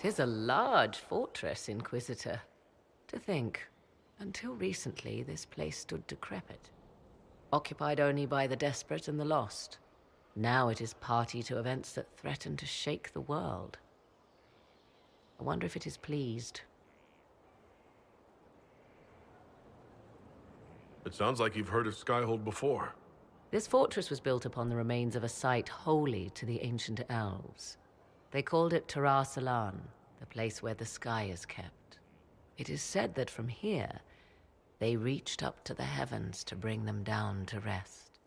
'Tis a large fortress, Inquisitor. To think, until recently this place stood decrepit, occupied only by the desperate and the lost. Now it is party to events that threaten to shake the world. I wonder if it is pleased. It sounds like you've heard of Skyhold before. This fortress was built upon the remains of a site holy to the ancient elves. They called it Tarar Salan, the place where the sky is kept. It is said that from here, they reached up to the heavens to bring them down to rest.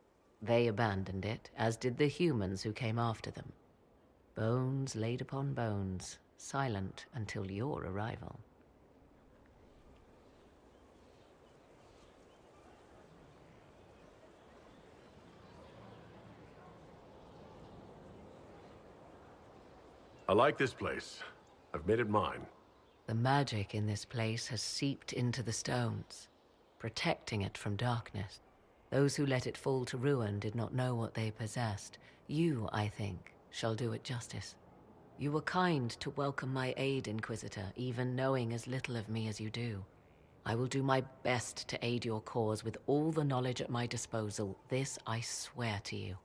They abandoned it, as did the humans who came after them. Bones laid upon bones, silent until your arrival. I like this place. I've made it mine. The magic in this place has seeped into the stones, protecting it from darkness. Those who let it fall to ruin did not know what they possessed. You, I think, shall do it justice. You were kind to welcome my aid, Inquisitor, even knowing as little of me as you do. I will do my best to aid your cause with all the knowledge at my disposal. This I swear to you.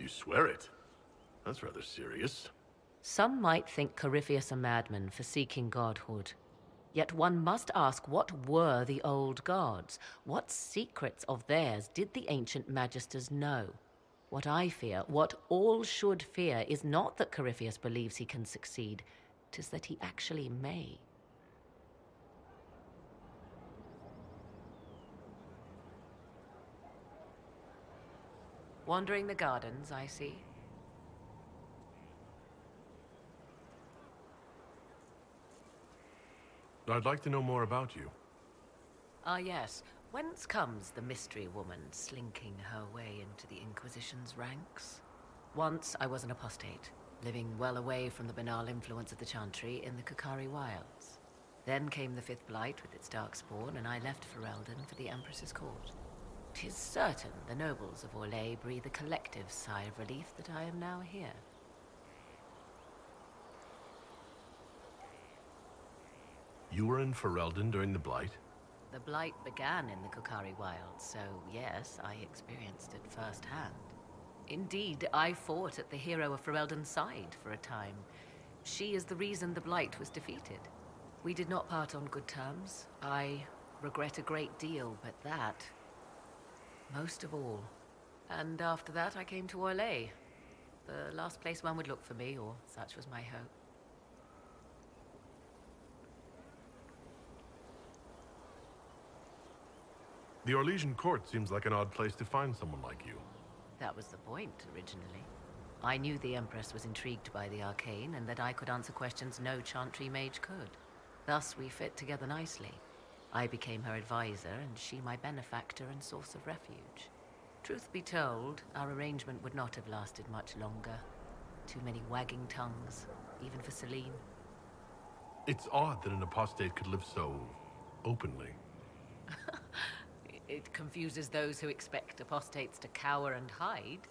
You swear it? That's rather serious. Some might think Corypheus a madman for seeking godhood. Yet one must ask, what were the old gods? What secrets of theirs did the ancient magisters know? What I fear, what all should fear, is not that Corypheus believes he can succeed. 'Tis that he actually may. Wandering the gardens, I see. I'd like to know more about you. Ah, yes. Whence comes the mystery woman slinking her way into the Inquisition's ranks? Once I was an apostate, living well away from the banal influence of the Chantry in the Kukari wilds. Then came the Fifth Blight with its darkspawn, and I left Ferelden for the Empress's court. 'Tis certain the nobles of Orlais breathe a collective sigh of relief that I am now here. You were in Ferelden during the Blight? The Blight began in the Kukari wilds, so yes, I experienced it firsthand. Indeed, I fought at the hero of Ferelden's side for a time. She is the reason the Blight was defeated. We did not part on good terms. I regret a great deal, but that most of all. And after that, I came to Orlais. The last place one would look for me, or such was my hope. The Orlesian court seems like an odd place to find someone like you. That was the point, originally. I knew the Empress was intrigued by the arcane, and that I could answer questions no Chantry mage could. Thus, we fit together nicely. I became her advisor, and she my benefactor and source of refuge. Truth be told, our arrangement would not have lasted much longer. Too many wagging tongues, even for Celine. It's odd that an apostate could live so openly. It confuses those who expect apostates to cower and hide.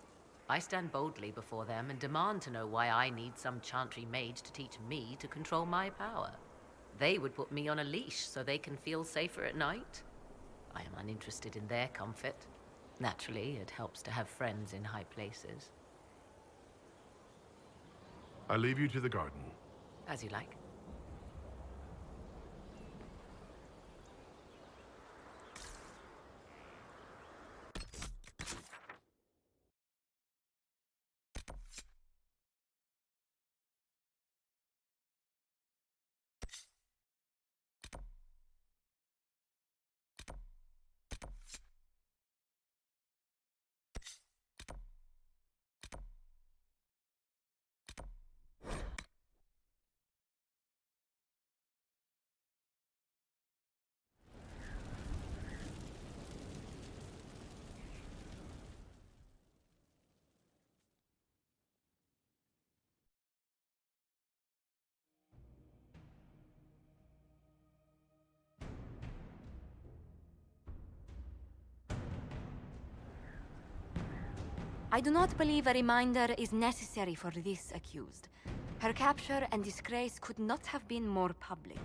I stand boldly before them and demand to know why I need some Chantry mage to teach me to control my power. They would put me on a leash so they can feel safer at night. I am uninterested in their comfort. Naturally, it helps to have friends in high places. I leave you to the garden. As you like. I do not believe a reminder is necessary for this accused. Her capture and disgrace could not have been more public.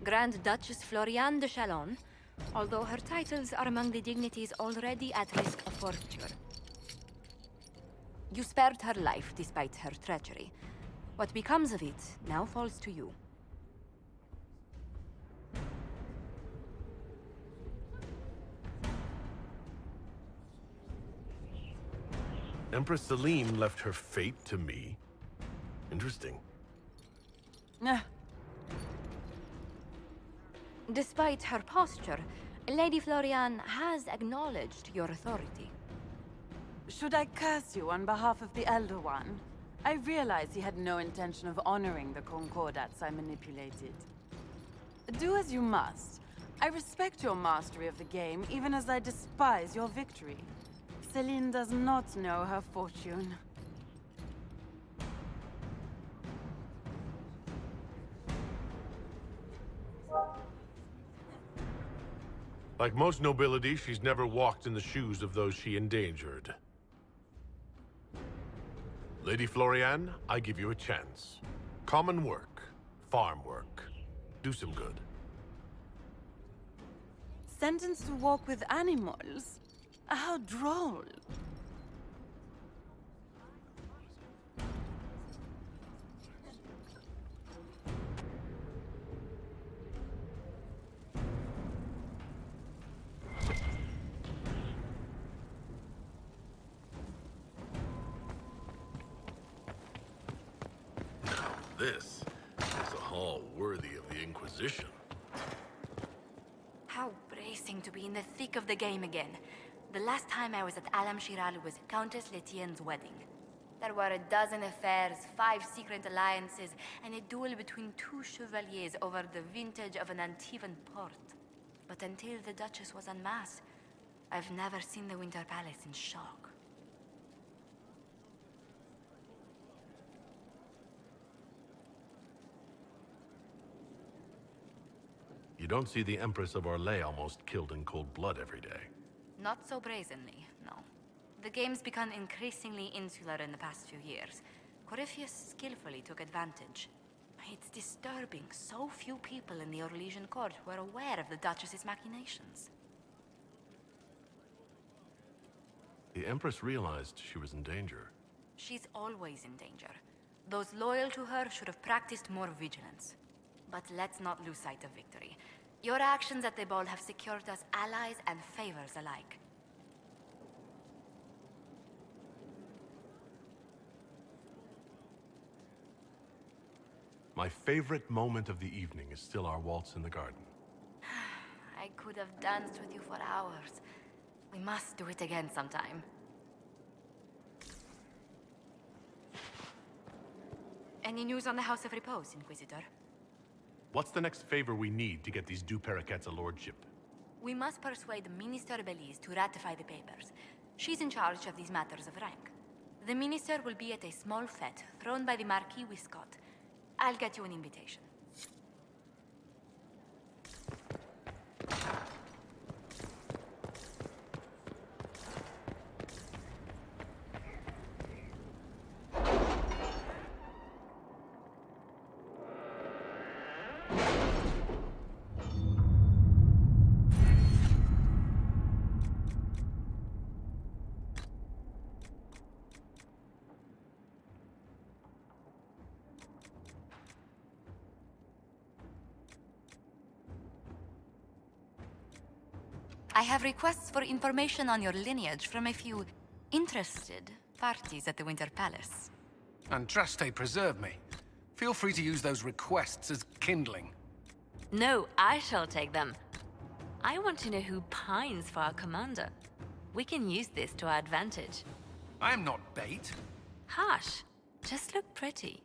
Grand Duchess Floriane de Chalon, although her titles are among the dignities already at risk of forfeiture. You spared her life despite her treachery. What becomes of it now falls to you. Empress Celine left her fate to me. Interesting. Despite her posture, Lady Floriane has acknowledged your authority. Should I curse you on behalf of the Elder One? I realize he had no intention of honoring the concordats I manipulated. Do as you must. I respect your mastery of the game, even as I despise your victory. Celine does not know her fortune. Like most nobility, she's never walked in the shoes of those she endangered. Lady Floriane, I give you a chance. Common work, farm work. Do some good. Sentenced to walk with animals? How droll. This is a hall worthy of the Inquisition. How bracing to be in the thick of the game again. The last time I was at Alam Shiral was Countess Letienne's wedding. There were a dozen affairs, 5 secret alliances, and a duel between 2 chevaliers over the vintage of an Antivan port. But until the Duchess was unmasked, I've never seen the Winter Palace in shock. You don't see the Empress of Orlais almost killed in cold blood every day. Not so brazenly, no. The game's become increasingly insular in the past few years. Corypheus skillfully took advantage. It's disturbing so few people in the Orlesian court were aware of the Duchess's machinations. The Empress realized she was in danger. She's always in danger. Those loyal to her should have practiced more vigilance. But let's not lose sight of victory. Your actions at the ball have secured us allies and favors alike. My favorite moment of the evening is still our waltz in the garden. I could have danced with you for hours. We must do it again sometime. Any news on the House of Repose, Inquisitor? What's the next favor we need to get these Du Paraquets a lordship? We must persuade Minister Belize to ratify the papers. She's in charge of these matters of rank. The minister will be at a small fete thrown by the Marquis Wiscott. I'll get you an invitation. I have requests for information on your lineage from a few interested parties at the Winter Palace. Andraste preserve me. Feel free to use those requests as kindling. No, I shall take them. I want to know who pines for our commander. We can use this to our advantage. I am not bait. Hush. Just look pretty.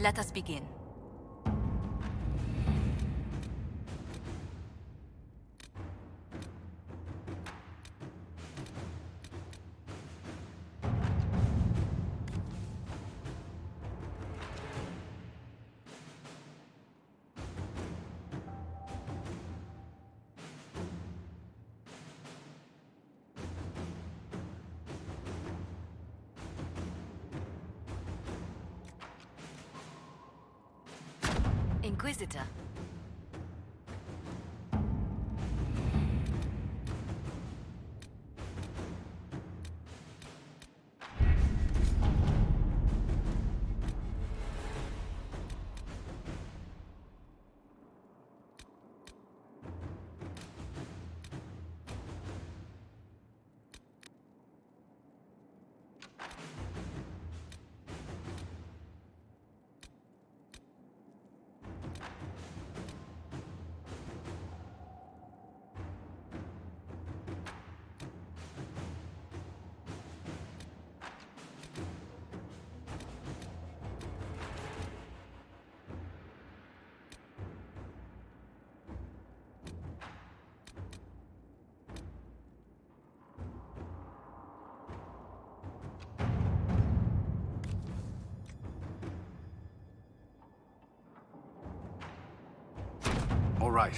Let us begin. Inquisitor. All right.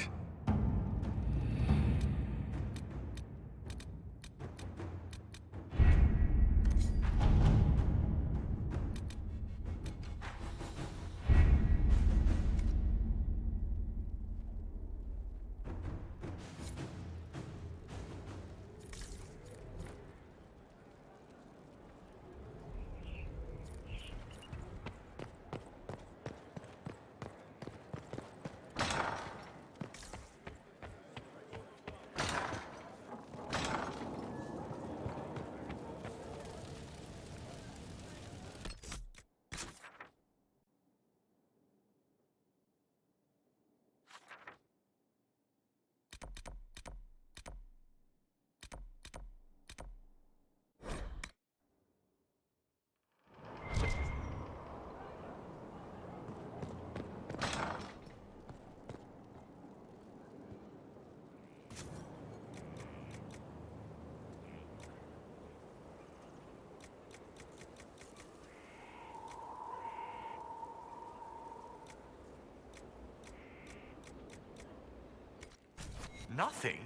Nothing?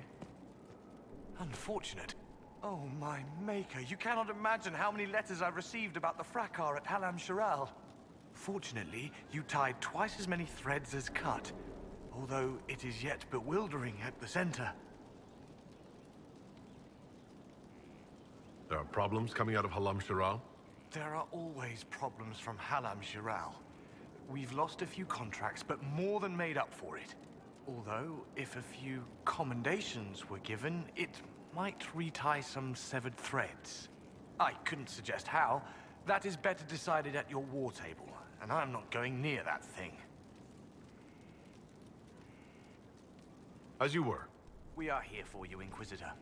Unfortunate. Oh, my maker, you cannot imagine how many letters I've received about the fracas at Halam Shiral. Fortunately, you tied twice as many threads as cut, although it is yet bewildering at the center. There are problems coming out of Halam Shiral? There are always problems from Halam Shiral. We've lost a few contracts, but more than made up for it. Although, if a few commendations were given, it might retie some severed threads. I couldn't suggest how. That is better decided at your war table, and I'm not going near that thing. As you were. We are here for you, Inquisitor.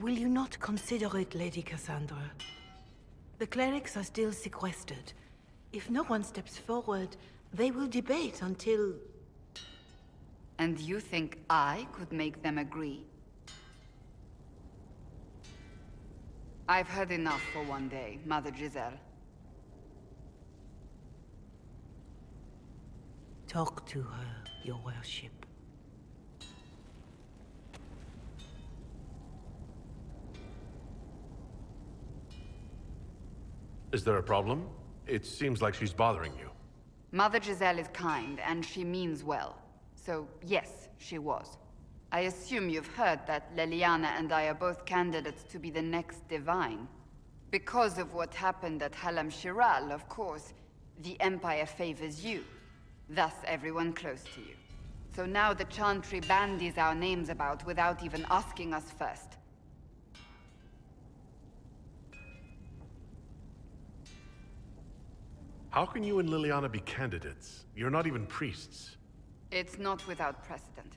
Will you not consider it, Lady Cassandra? The clerics are still sequestered. If no one steps forward, they will debate until... And you think I could make them agree? I've heard enough for one day, Mother Giselle. Talk to her, your worship. Is there a problem? It seems like she's bothering you. Mother Giselle is kind, and she means well. So, yes, she was. I assume you've heard that Leliana and I are both candidates to be the next Divine. Because of what happened at Halam Shiral, of course, the Empire favors you. Thus, everyone close to you. So now the Chantry bandies our names about without even asking us first. How can you and Liliana be candidates? You're not even priests. It's not without precedent.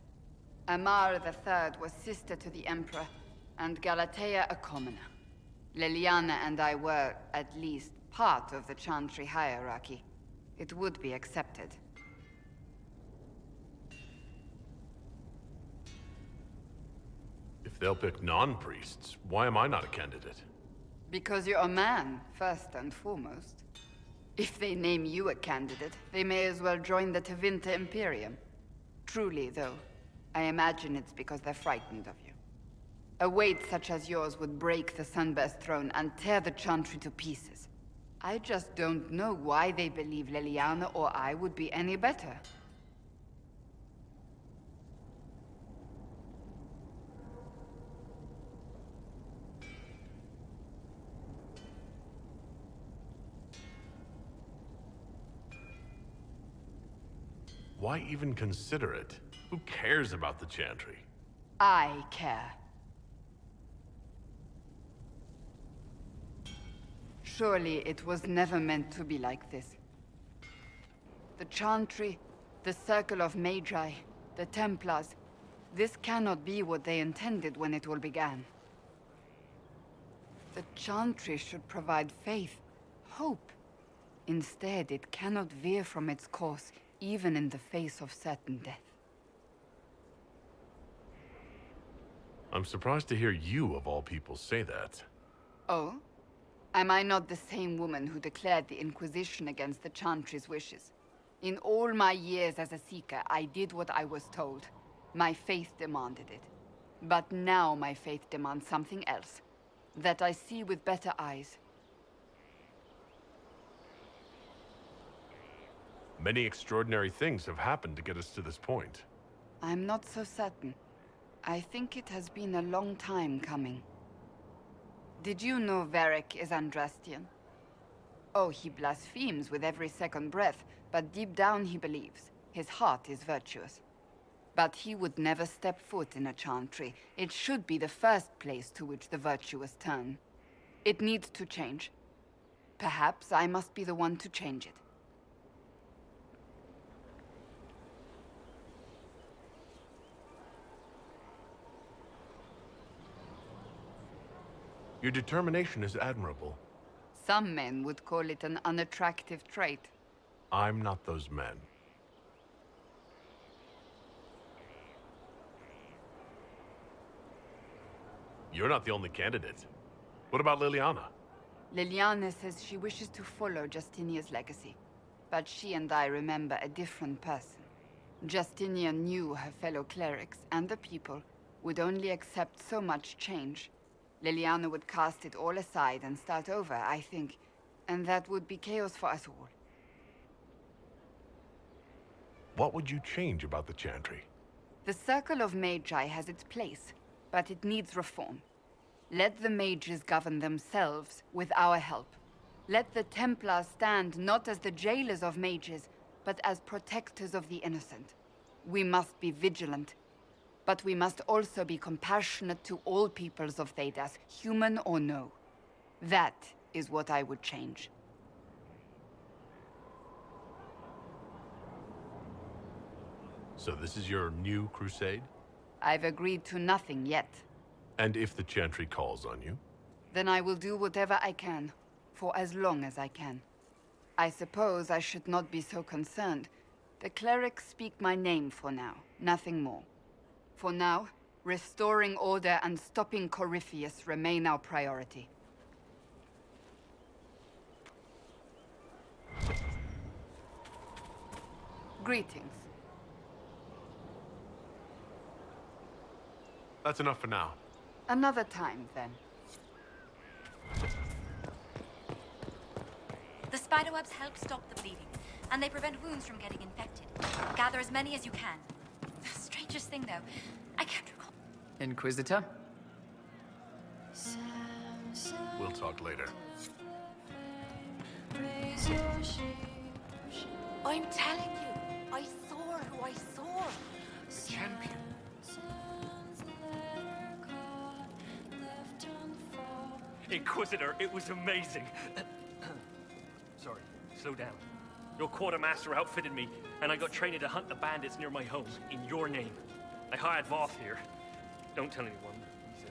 Amar III was sister to the Emperor, and Galatea a commoner. Liliana and I were, at least, part of the Chantry hierarchy. It would be accepted. If they'll pick non-priests, why am I not a candidate? Because you're a man, first and foremost. If they name you a candidate, they may as well join the Tevinter Imperium. Truly, though, I imagine it's because they're frightened of you. A weight such as yours would break the Sunburst throne and tear the Chantry to pieces. I just don't know why they believe Leliana or I would be any better. Why even consider it? Who cares about the Chantry? I care. Surely it was never meant to be like this. The Chantry, the Circle of Magi, the Templars, this cannot be what they intended when it all began. The Chantry should provide faith, hope. Instead, it cannot veer from its course, even in the face of certain death. I'm surprised to hear you, of all people, say that. Oh? Am I not the same woman who declared the Inquisition against the Chantry's wishes? In all my years as a Seeker, I did what I was told. My faith demanded it. But now my faith demands something else. That I see with better eyes. Many extraordinary things have happened to get us to this point. I'm not so certain. I think it has been a long time coming. Did you know Varric is Andrastian? Oh, he blasphemes with every second breath, but deep down he believes. His heart is virtuous. But he would never step foot in a Chantry. It should be the first place to which the virtuous turn. It needs to change. Perhaps I must be the one to change it. Your determination is admirable. Some men would call it an unattractive trait. I'm not those men. You're not the only candidate. What about Liliana? Liliana says she wishes to follow Justinia's legacy. But she and I remember a different person. Justinia knew her fellow clerics and the people would only accept so much change. Liliana would cast it all aside and start over, I think. And that would be chaos for us all. What would you change about the Chantry? The Circle of Magi has its place, but it needs reform. Let the mages govern themselves with our help. Let the Templars stand not as the jailers of mages, but as protectors of the innocent. We must be vigilant. But we must also be compassionate to all peoples of Thedas, human or no. That is what I would change. So this is your new crusade? I've agreed to nothing yet. And if the Chantry calls on you? Then I will do whatever I can, for as long as I can. I suppose I should not be so concerned. The clerics speak my name for now, nothing more. For now, restoring order and stopping Corypheus remain our priority. Greetings. That's enough for now. Another time, then. The spiderwebs help stop the bleeding, and they prevent wounds from getting infected. Gather as many as you can. The strangest thing, though, I can't recall. Inquisitor? We'll talk later. I'm telling you, I saw who I saw. The champion. Inquisitor, it was amazing. Sorry, slow down. Your quartermaster outfitted me, and I got trained to hunt the bandits near my home, in your name. I hired Voth here. Don't tell anyone. He's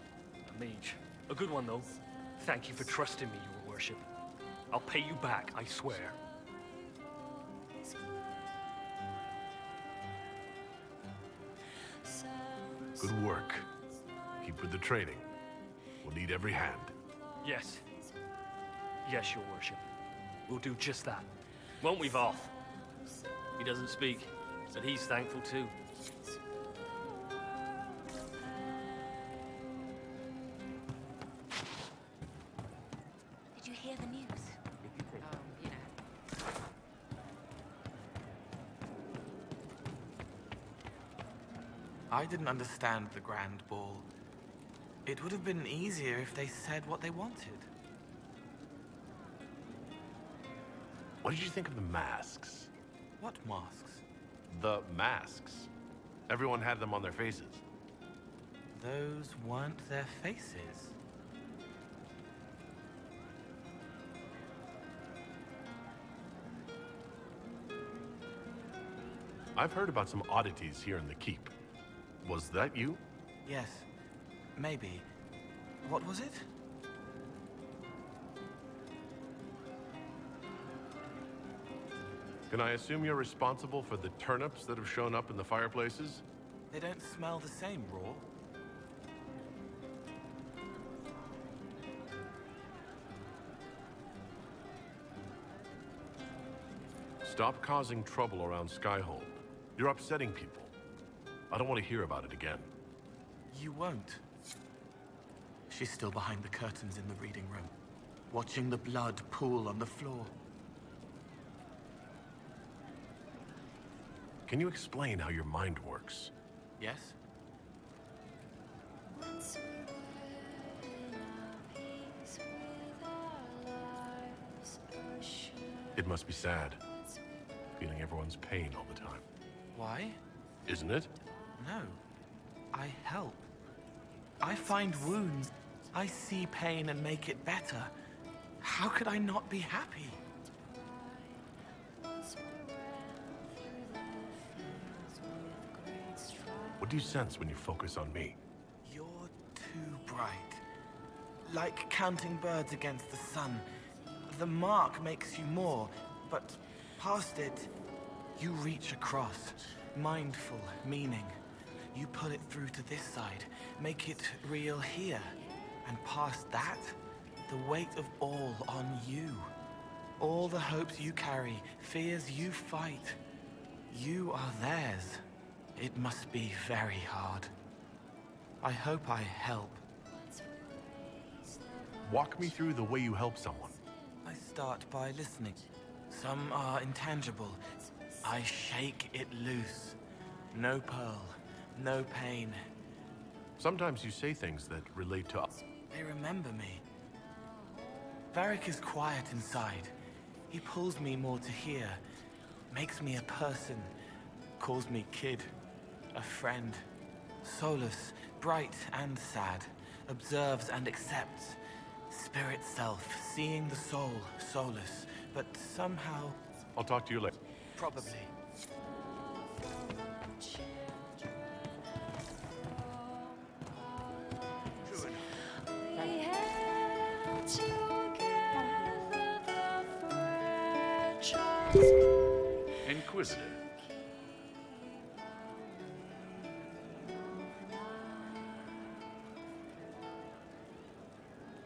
a mage. A good one, though. Thank you for trusting me, your worship. I'll pay you back, I swear. Good work. Keep with the training. We'll need every hand. Yes. Yes, your worship. We'll do just that. Won't we, Voth? He doesn't speak, but he's thankful too. Did you hear the news? You know. I didn't understand the Grand Ball. It would have been easier if they said what they wanted. What did you think of the masks? What masks? The masks. Everyone had them on their faces. Those weren't their faces. I've heard about some oddities here in the keep. Was that you? Yes. Maybe. What was it? Can I assume you're responsible for the turnips that have shown up in the fireplaces? They don't smell the same raw. Stop causing trouble around Skyhold. You're upsetting people. I don't want to hear about it again. You won't. She's still behind the curtains in the reading room, watching the blood pool on the floor. Can you explain how your mind works? Yes? It must be sad, feeling everyone's pain all the time. Why? Isn't it? No. I help. I find wounds. I see pain and make it better. How could I not be happy? What do you sense when you focus on me? You're too bright. Like counting birds against the sun. The mark makes you more, but past it, you reach across. Mindful meaning. You pull it through to this side, make it real here. And past that, the weight of all on you. All the hopes you carry, fears you fight. You are theirs. It must be very hard. I hope I help. Walk me through the way you help someone. I start by listening. Some are intangible. I shake it loose. No pearl, no pain. Sometimes you say things that relate to us. They remember me. Varric is quiet inside. He pulls me more to hear. Makes me a person. Calls me kid. A friend. Soulless, bright and sad. Observes and accepts. Spirit self, seeing the soul, soulless. But somehow... I'll talk to you later. Probably. Inquisitor.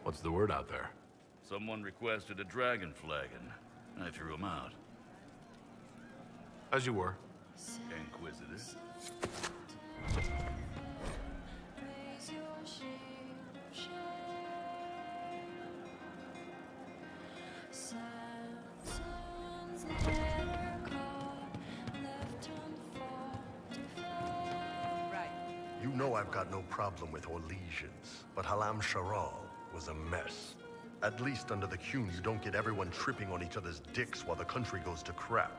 What's the word out there? Someone requested a dragon flagon. I threw him out. As you were. Inquisitor. You know I've got no problem with Orlesians, but Halam Sharal was a mess. At least under the Qun, you don't get everyone tripping on each other's dicks while the country goes to crap.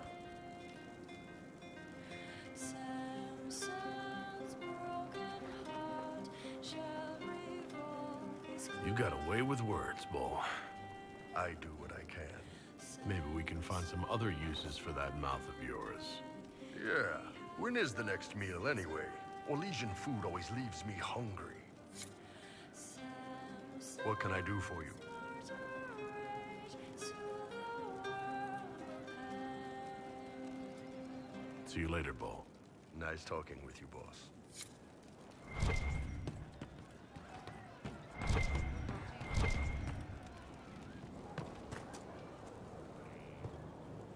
You got a way with words, Bull. I do what I can. Maybe we can find some other uses for that mouth of yours. Yeah. When is the next meal, anyway? Orlesian food always leaves me hungry. What can I do for you? See you later, Bull. Nice talking with you, boss.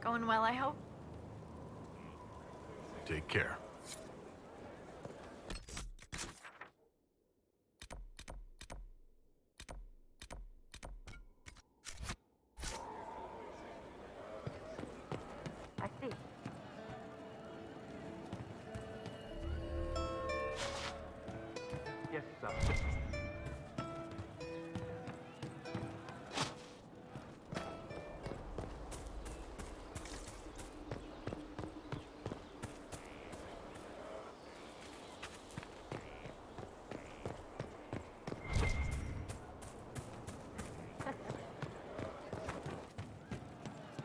Going well, I hope? Take care. I see. Yes, sir.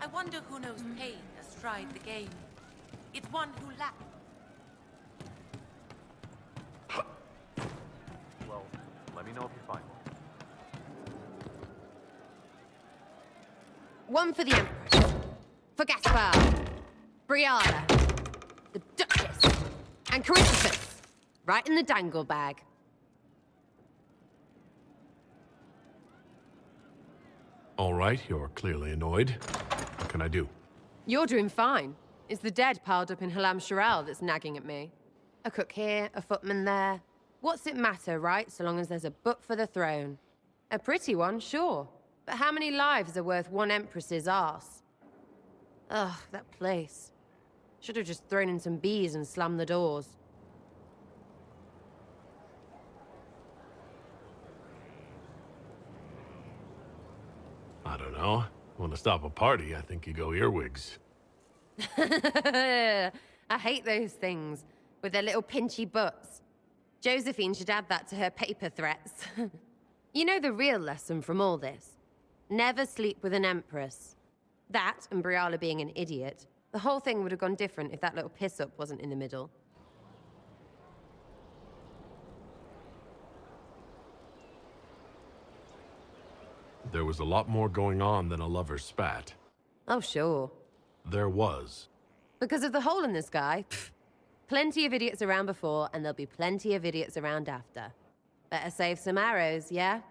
I wonder who knows pain has tried the game. It's one who lacks. Well, let me know if you find one. One for the Empress. For Gaspar. Brianna. The Duchess. And Christopher. Right in the dangle bag. All right, you're clearly annoyed. What can I do? You're doing fine. It's the dead piled up in Halam Sharal that's nagging at me. A cook here, a footman there. What's it matter, right? So long as there's a book for the throne. A pretty one, sure. But how many lives are worth one empress's arse? Ugh, that place. Should have just thrown in some bees and slammed the doors. I don't know. Want to stop a party, I think you go earwigs. I hate those things, with their little pinchy butts. Josephine should add that to her paper threats. You know the real lesson from all this? Never sleep with an empress. That, and Briala being an idiot. The whole thing would have gone different if that little piss-up wasn't in the middle. There was a lot more going on than a lover's spat. Oh, sure. There was. Because of the hole in the sky, pfft. Plenty of idiots around before, and there'll be plenty of idiots around after. Better save some arrows, yeah?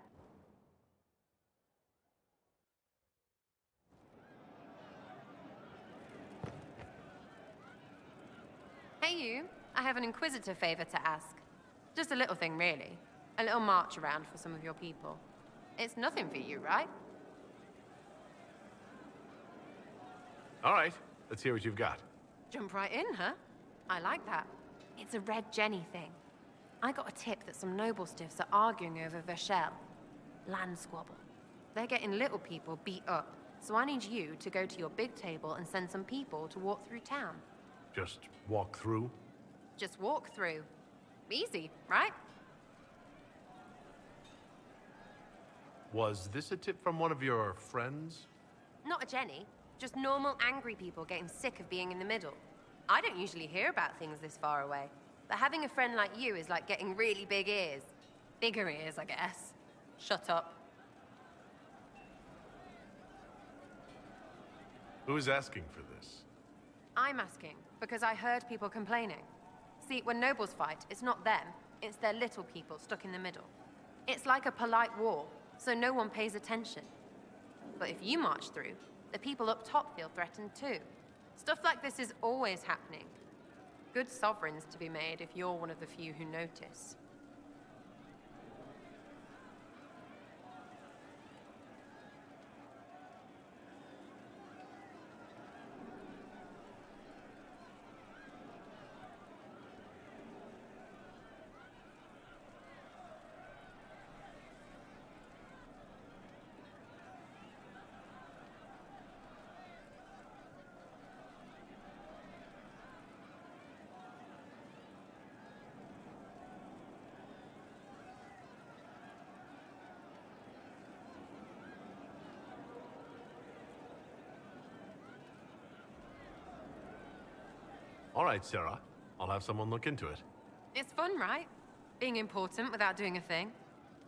Hey you, I have an Inquisitor favor to ask. Just a little thing, really. A little march around for some of your people. It's nothing for you, right? All right, let's hear what you've got. Jump right in, huh? I like that. It's a Red Jenny thing. I got a tip that some noble stiffs are arguing over Vashel. Land squabble. They're getting little people beat up, so I need you to go to your big table and send some people to walk through town. Just walk through? Just walk through. Easy, right? Was this a tip from one of your friends? Not a Jenny. Just normal angry people getting sick of being in the middle. I don't usually hear about things this far away. But having a friend like you is like getting really big ears. Bigger ears, I guess. Shut up. Who's asking for this? I'm asking, because I heard people complaining. See, when nobles fight, it's not them, it's their little people stuck in the middle. It's like a polite war, so no one pays attention. But if you march through, the people up top feel threatened too. Stuff like this is always happening. Good sovereigns to be made if you're one of the few who notice. All right, Sarah. I'll have someone look into it. It's fun, right? Being important without doing a thing.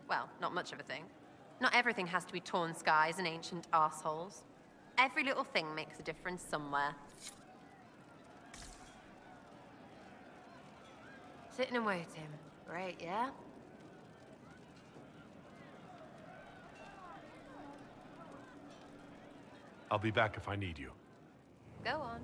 Well, not much of a thing. Not everything has to be torn skies and ancient arseholes. Every little thing makes a difference somewhere. Sitting and waiting. Great, yeah? I'll be back if I need you. Go on.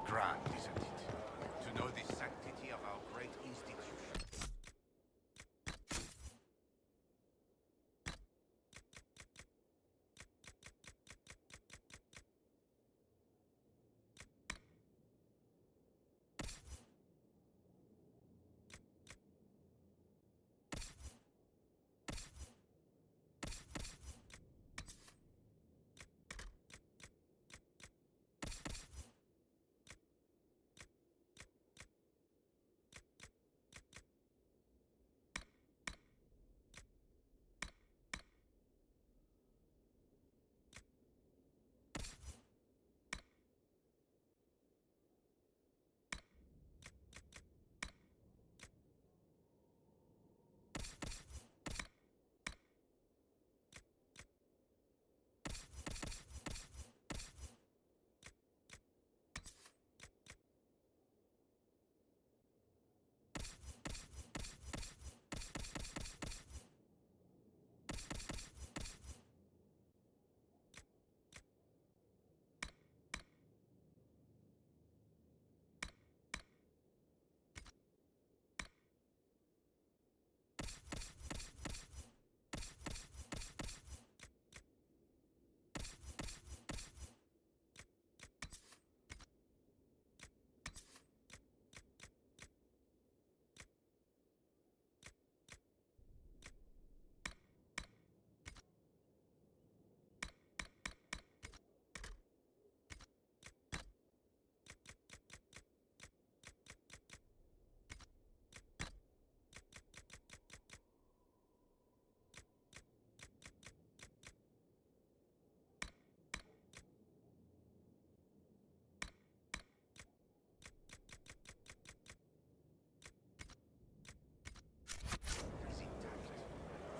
Grand, isn't it? To know the sanctity of our great institution.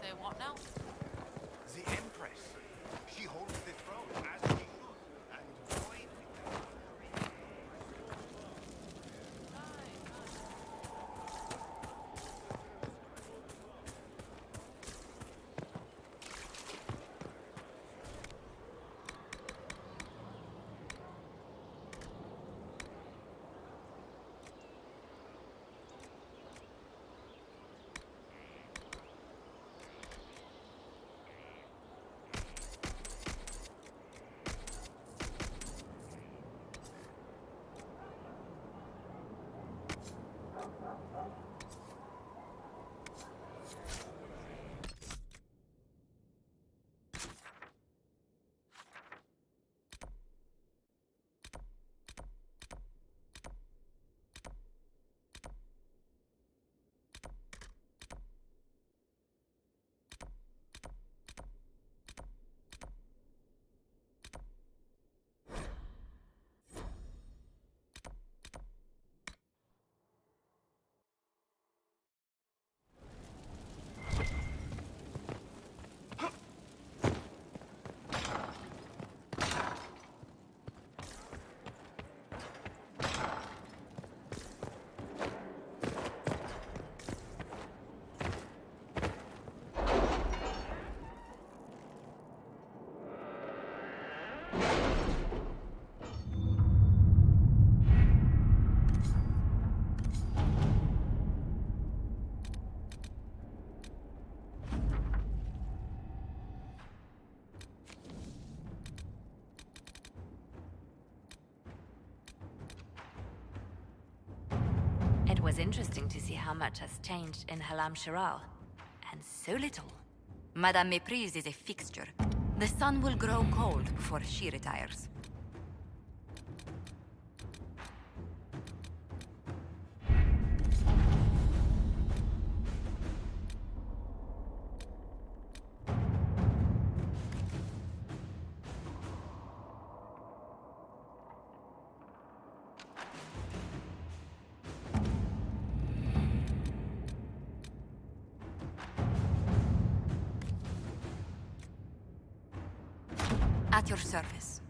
Say what now? The Empress. She holds the throne as she should, and toyed with them. It was interesting to see how much has changed in Halam Shiral, and so little. Madame Méprise is a fixture. The sun will grow cold before she retires. At your service.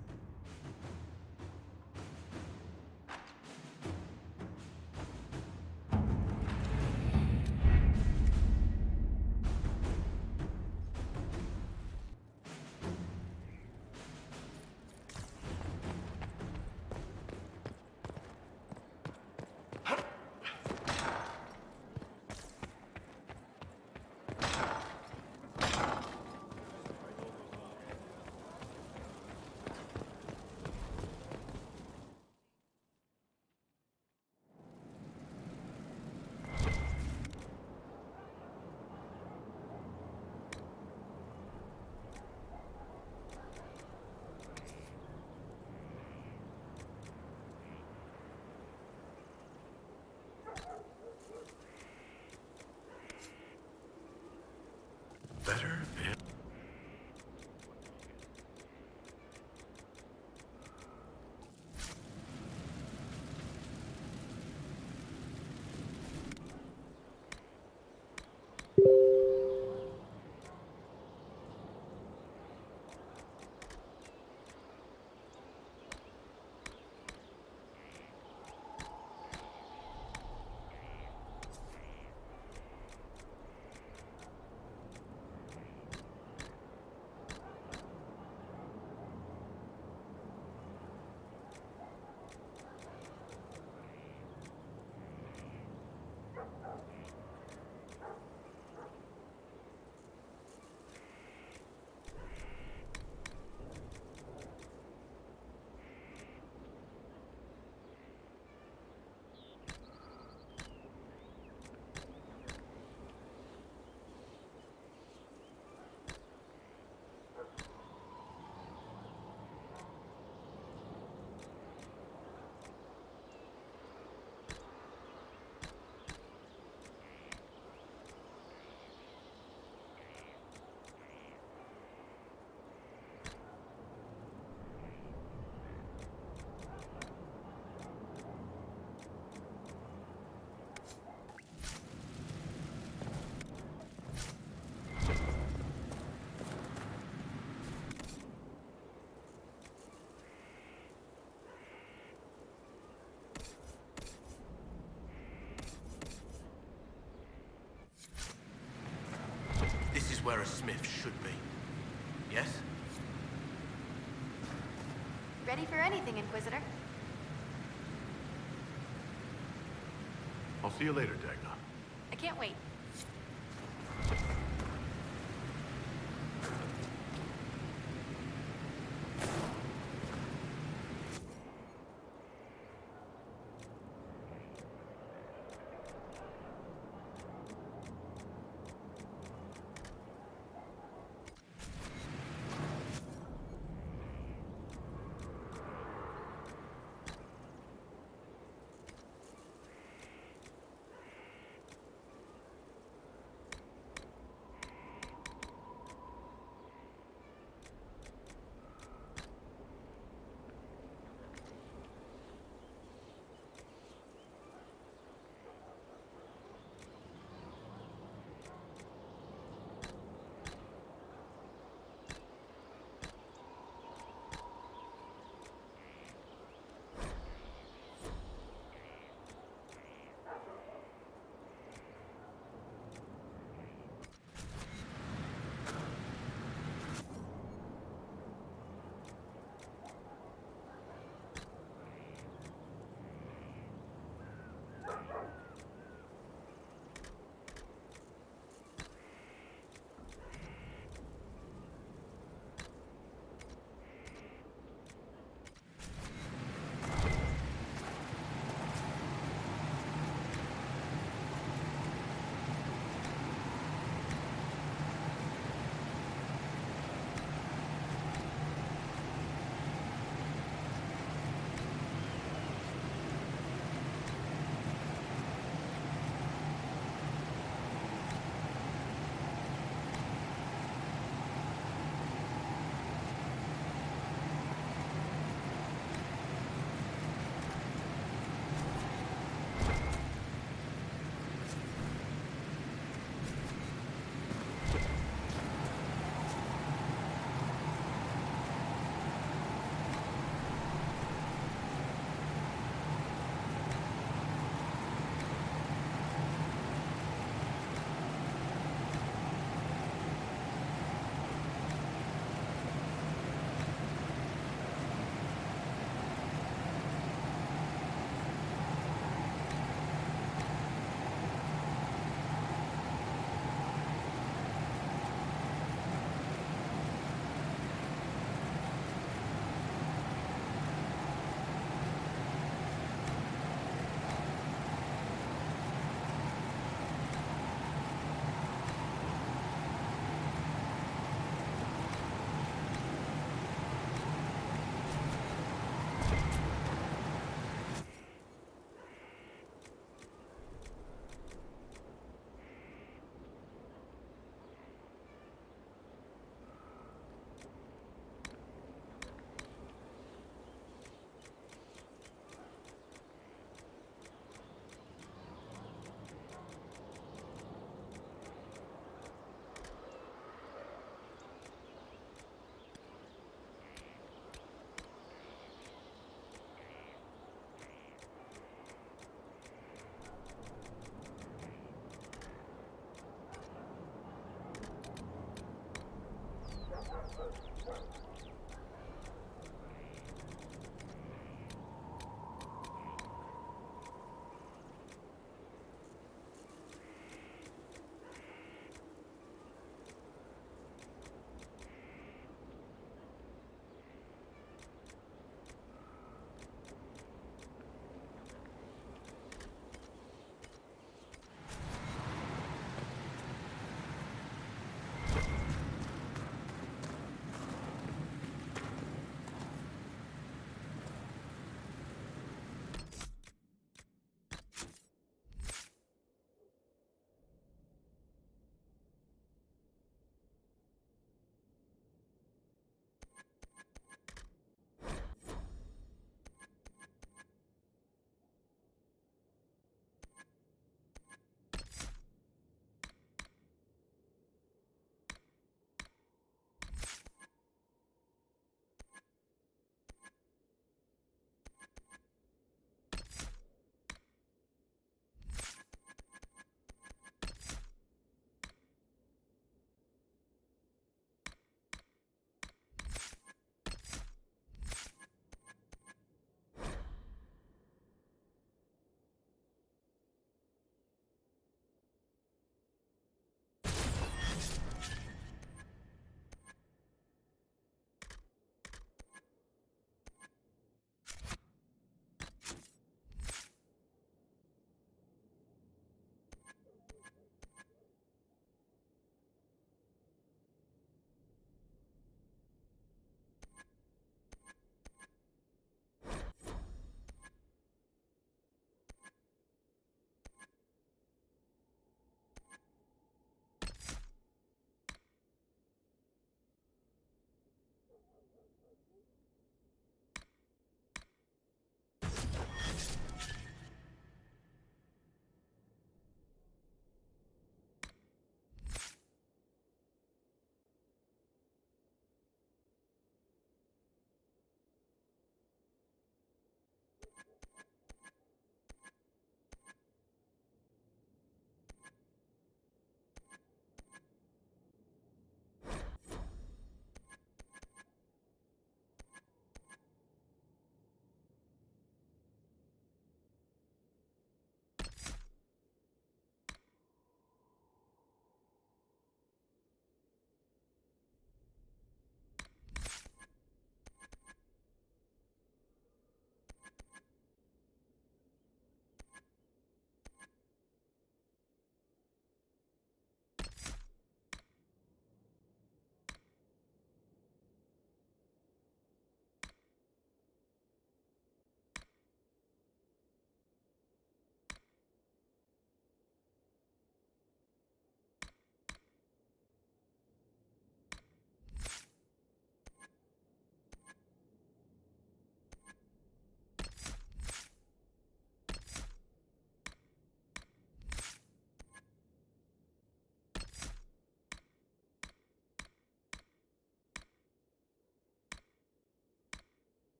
Better and... This is where a smith should be. Yes? Ready for anything, Inquisitor? I'll see you later, Dagna. I can't wait.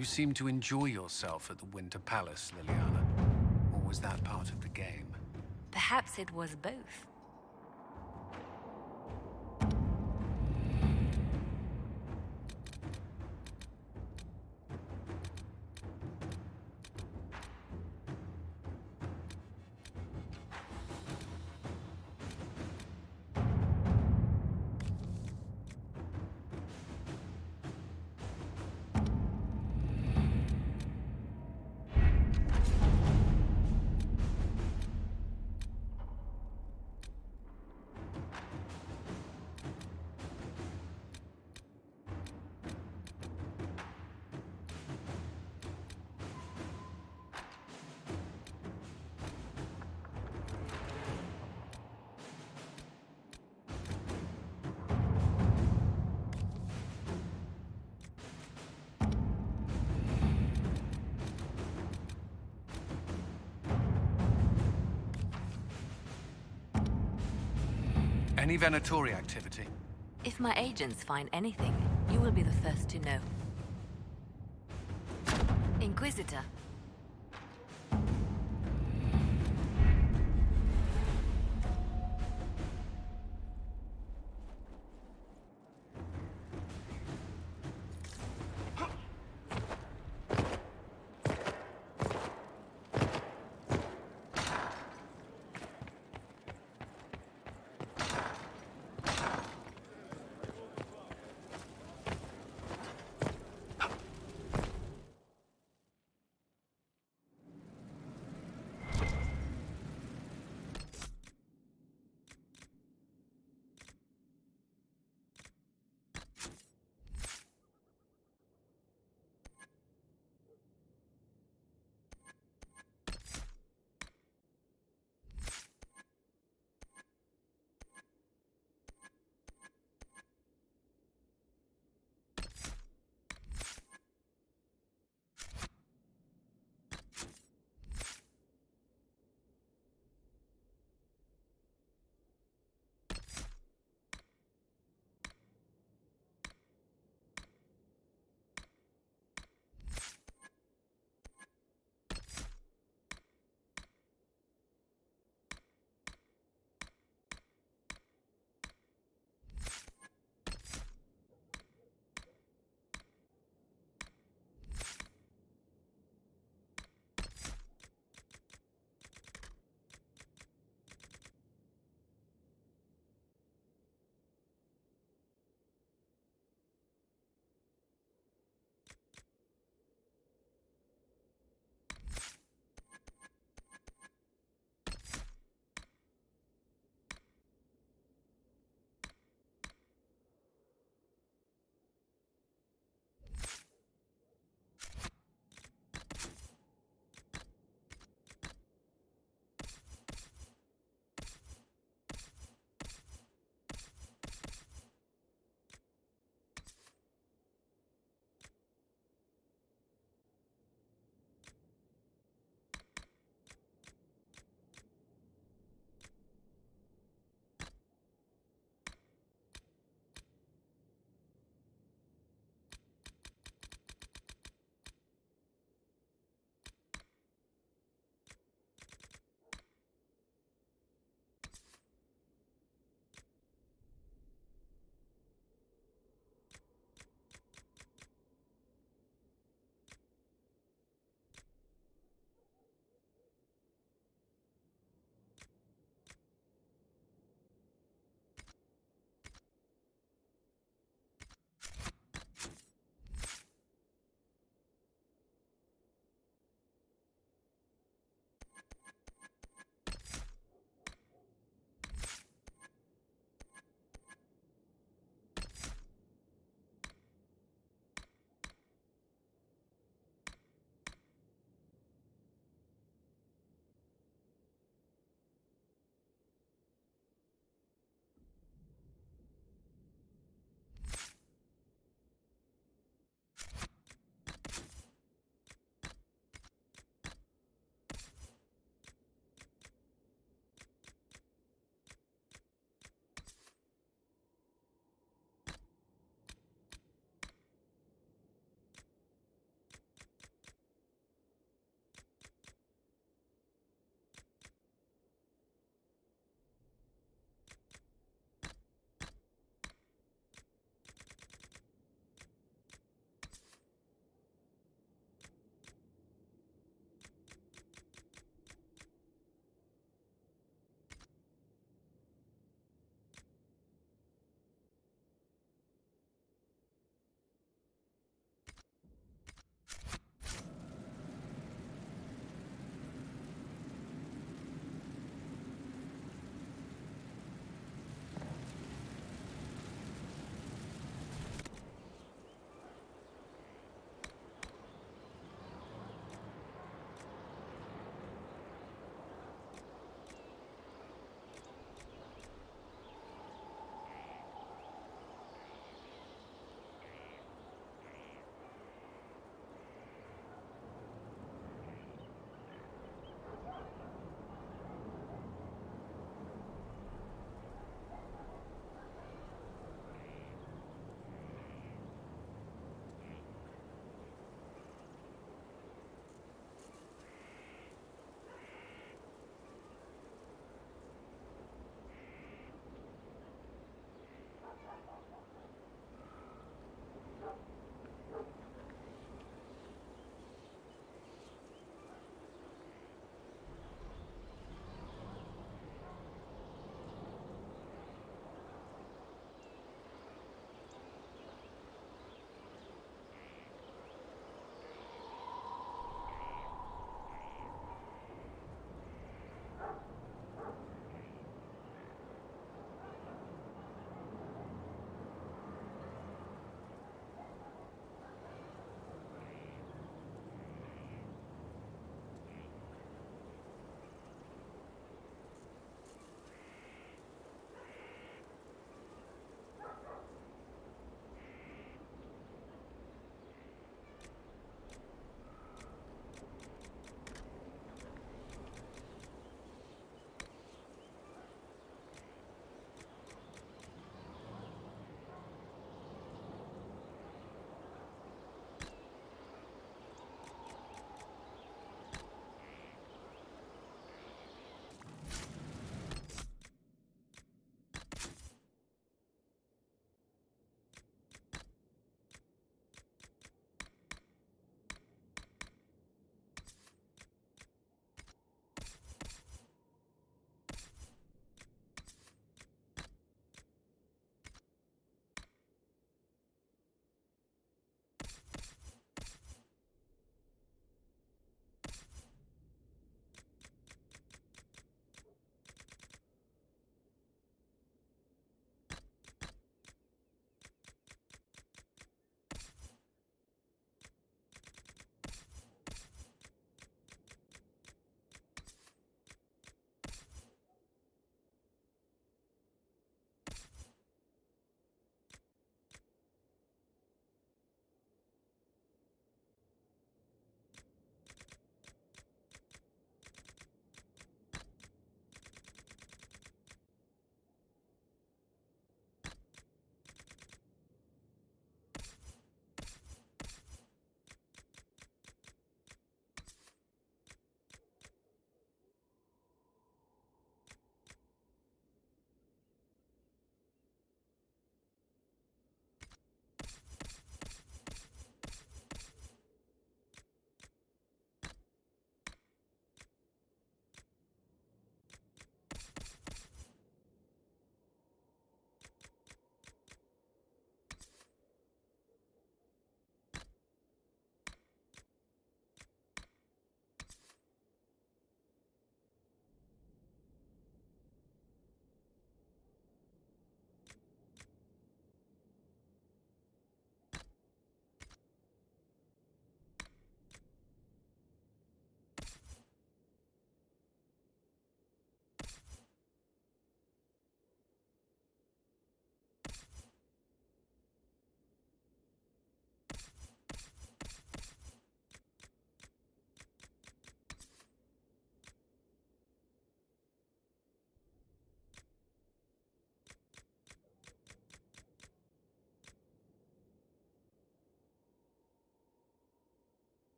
You seemed to enjoy yourself at the Winter Palace, Liliana. Or was that part of the game? Perhaps it was both. Any Venatori activity? If my agents find anything, you will be the first to know. Inquisitor.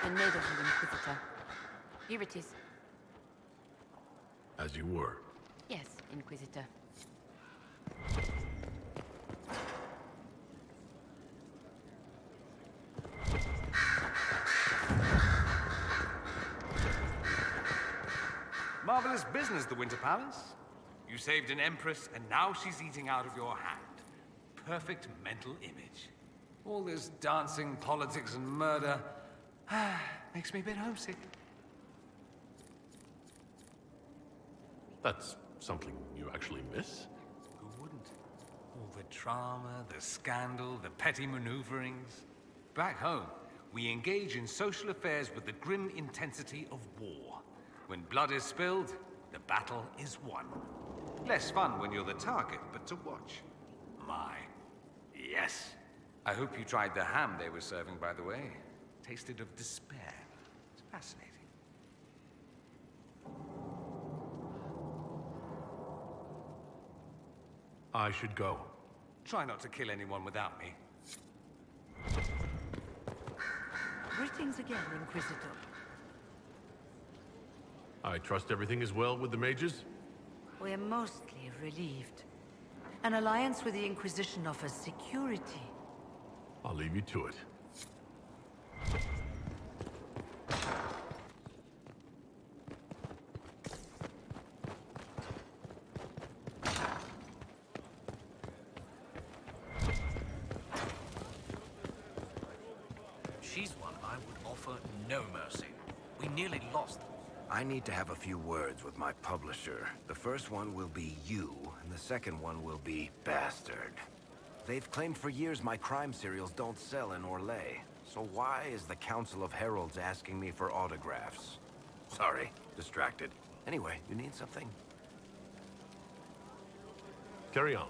been made of you, Inquisitor. Here it is. As you were. Yes, Inquisitor. Marvelous business, the Winter Palace. You saved an empress, and now she's eating out of your hand. Perfect mental image. All this dancing, politics, and murder makes me a bit homesick. That's something you actually miss? Who wouldn't? All the drama, the scandal, the petty maneuverings. Back home, we engage in social affairs with the grim intensity of war. When blood is spilled, the battle is won. Less fun when you're the target, but to watch. My. Yes. I hope you tried the ham they were serving, by the way. Tasted of despair. It's fascinating. I should go. Try not to kill anyone without me. Greetings again, Inquisitor. I trust everything is well with the mages? We're mostly relieved. An alliance with the Inquisition offers security. I'll leave you to it. She's one I would offer no mercy. We nearly lost them. I need to have a few words with my publisher. The first one will be you, and the second one will be Bastard. They've claimed for years my crime serials don't sell in Orlais. So why is the Council of Heralds asking me for autographs? Sorry, distracted. Anyway, you need something? Carry on.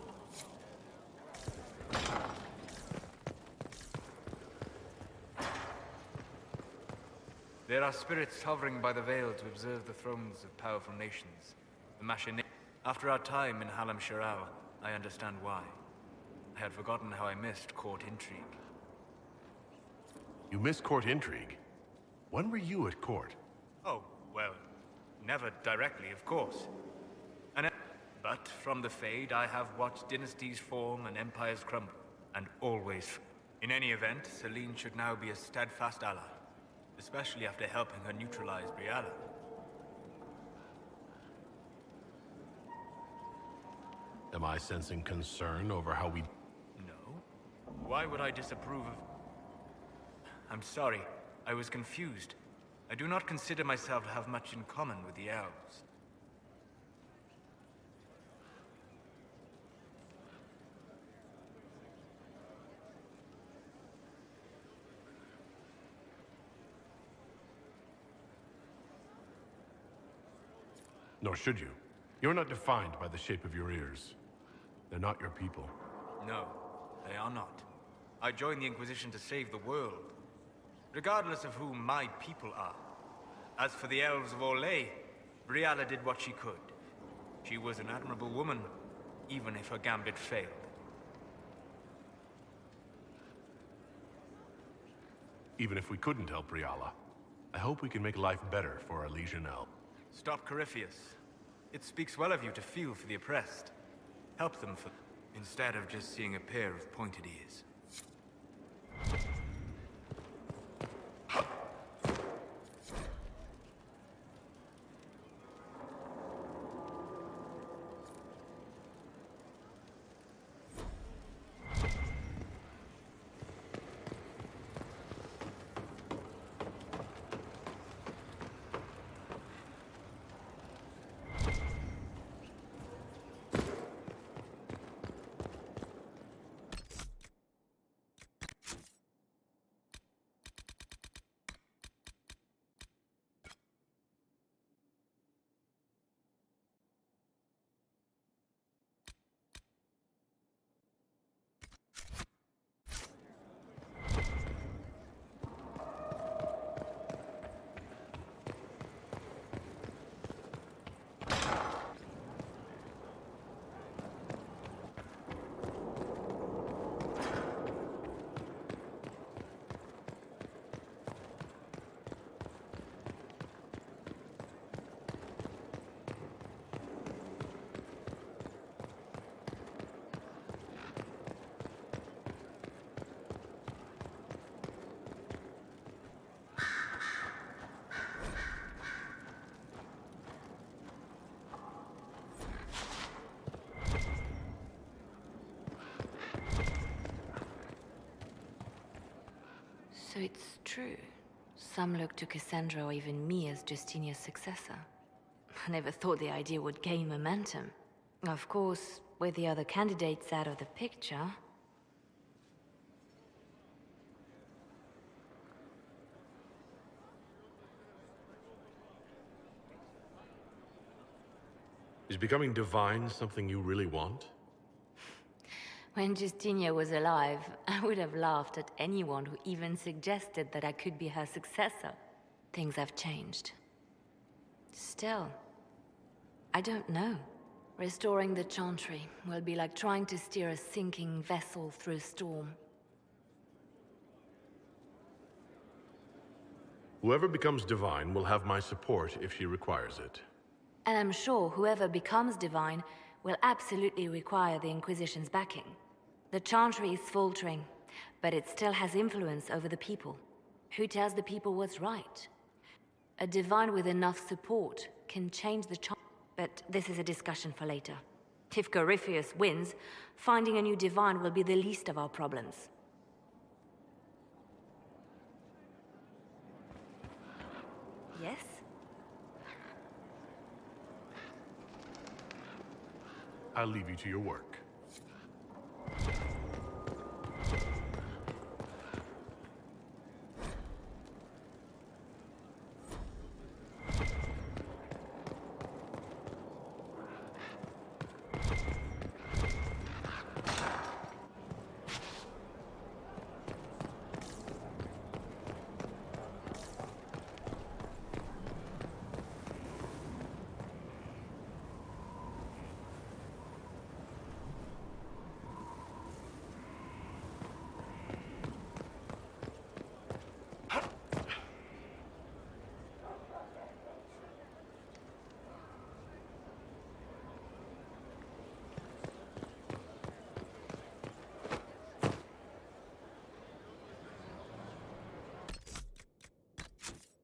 There are spirits hovering by the veil to observe the thrones of powerful nations. The machina. After our time in Halam Shiral, I understand why. I had forgotten how I missed court intrigue. You miss court intrigue? When were you at court? Oh, well, never directly, of course. But from the Fade, I have watched dynasties form and empires crumble, and always. In any event, Celine should now be a steadfast ally, especially after helping her neutralize Briala. Am I sensing concern over how we... No. Why would I disapprove of... I'm sorry. I was confused. I do not consider myself to have much in common with the elves. Nor should you. You're not defined by the shape of your ears. They're not your people. No, they are not. I joined the Inquisition to save the world, regardless of who my people are. As for the elves of Orlais, Briala did what she could. She was an admirable woman, even if her gambit failed. Even if we couldn't help Briala, I hope we can make life better for our Legionelle. Stop Corypheus. It speaks well of you to feel for the oppressed. Help them instead of just seeing a pair of pointed ears. So it's true. Some look to Cassandra or even me as Justinia's successor. I never thought the idea would gain momentum. Of course, with the other candidates out of the picture... Is becoming divine something you really want? When Justinia was alive, I would have laughed at anyone who even suggested that I could be her successor. Things have changed. Still, I don't know. Restoring the Chantry will be like trying to steer a sinking vessel through a storm. Whoever becomes divine will have my support if she requires it. And I'm sure whoever becomes divine will absolutely require the Inquisition's backing. The Chantry is faltering, but it still has influence over the people. Who tells the people what's right? A divine with enough support can change the Chantry. But this is a discussion for later. If Corypheus wins, finding a new divine will be the least of our problems. Yes? I'll leave you to your work.